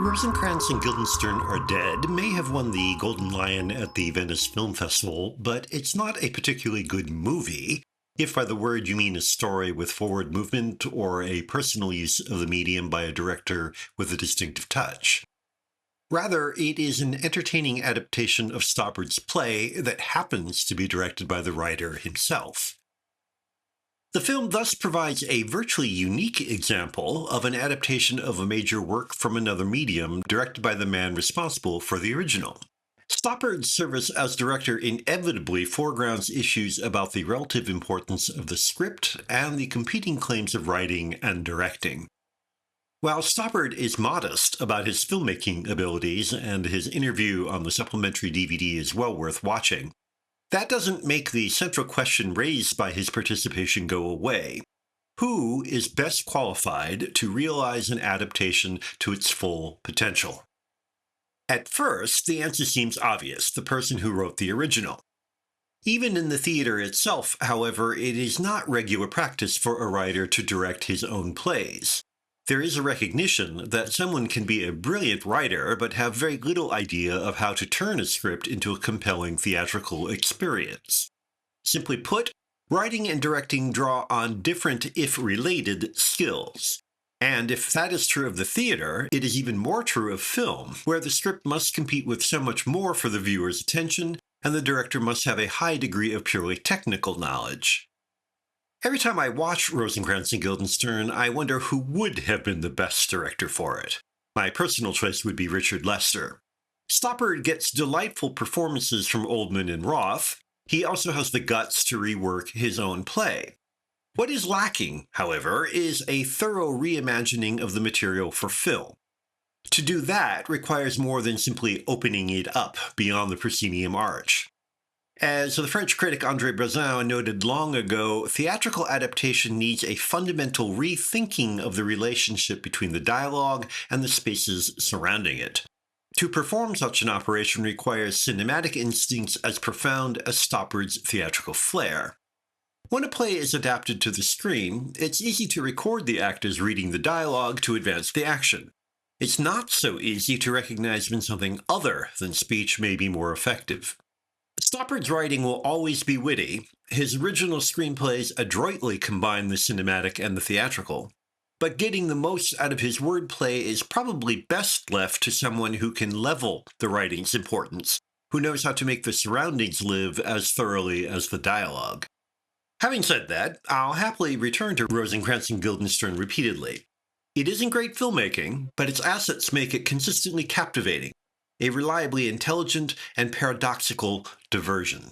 Rosencrantz and Guildenstern Are Dead may have won the Golden Lion at the Venice Film Festival, but it's not a particularly good movie, if by the word you mean a story with forward movement or a personal use of the medium by a director with a distinctive touch. Rather, it is an entertaining adaptation of Stoppard's play that happens to be directed by the writer himself. The film thus provides a virtually unique example of an adaptation of a major work from another medium directed by the man responsible for the original. Stoppard's service as director inevitably foregrounds issues about the relative importance of the script and the competing claims of writing and directing. While Stoppard is modest about his filmmaking abilities, and his interview on the supplementary DVD is well worth watching, that doesn't make the central question raised by his participation go away. Who is best qualified to realize an adaptation to its full potential? At first, the answer seems obvious: the person who wrote the original. Even in the theater itself, however, it is not regular practice for a writer to direct his own plays. There is a recognition that someone can be a brilliant writer but have very little idea of how to turn a script into a compelling theatrical experience. Simply put, writing and directing draw on different, if related, skills. And if that is true of the theater, it is even more true of film, where the script must compete with so much more for the viewer's attention, and the director must have a high degree of purely technical knowledge. Every time I watch Rosencrantz and Guildenstern, I wonder who would have been the best director for it. My personal choice would be Richard Lester. Stoppard gets delightful performances from Oldman and Roth. He also has the guts to rework his own play. What is lacking, however, is a thorough reimagining of the material for film. To do that requires more than simply opening it up beyond the proscenium arch. As the French critic André Bazin noted long ago, theatrical adaptation needs a fundamental rethinking of the relationship between the dialogue and the spaces surrounding it. To perform such an operation requires cinematic instincts as profound as Stoppard's theatrical flair. When a play is adapted to the screen, it's easy to record the actors reading the dialogue to advance the action. It's not so easy to recognize when something other than speech may be more effective. Stoppard's writing will always be witty. His original screenplays adroitly combine the cinematic and the theatrical. But getting the most out of his wordplay is probably best left to someone who can level the writing's importance, who knows how to make the surroundings live as thoroughly as the dialogue. Having said that, I'll happily return to Rosencrantz and Guildenstern repeatedly. It isn't great filmmaking, but its assets make it consistently captivating, a reliably intelligent and paradoxical diversion.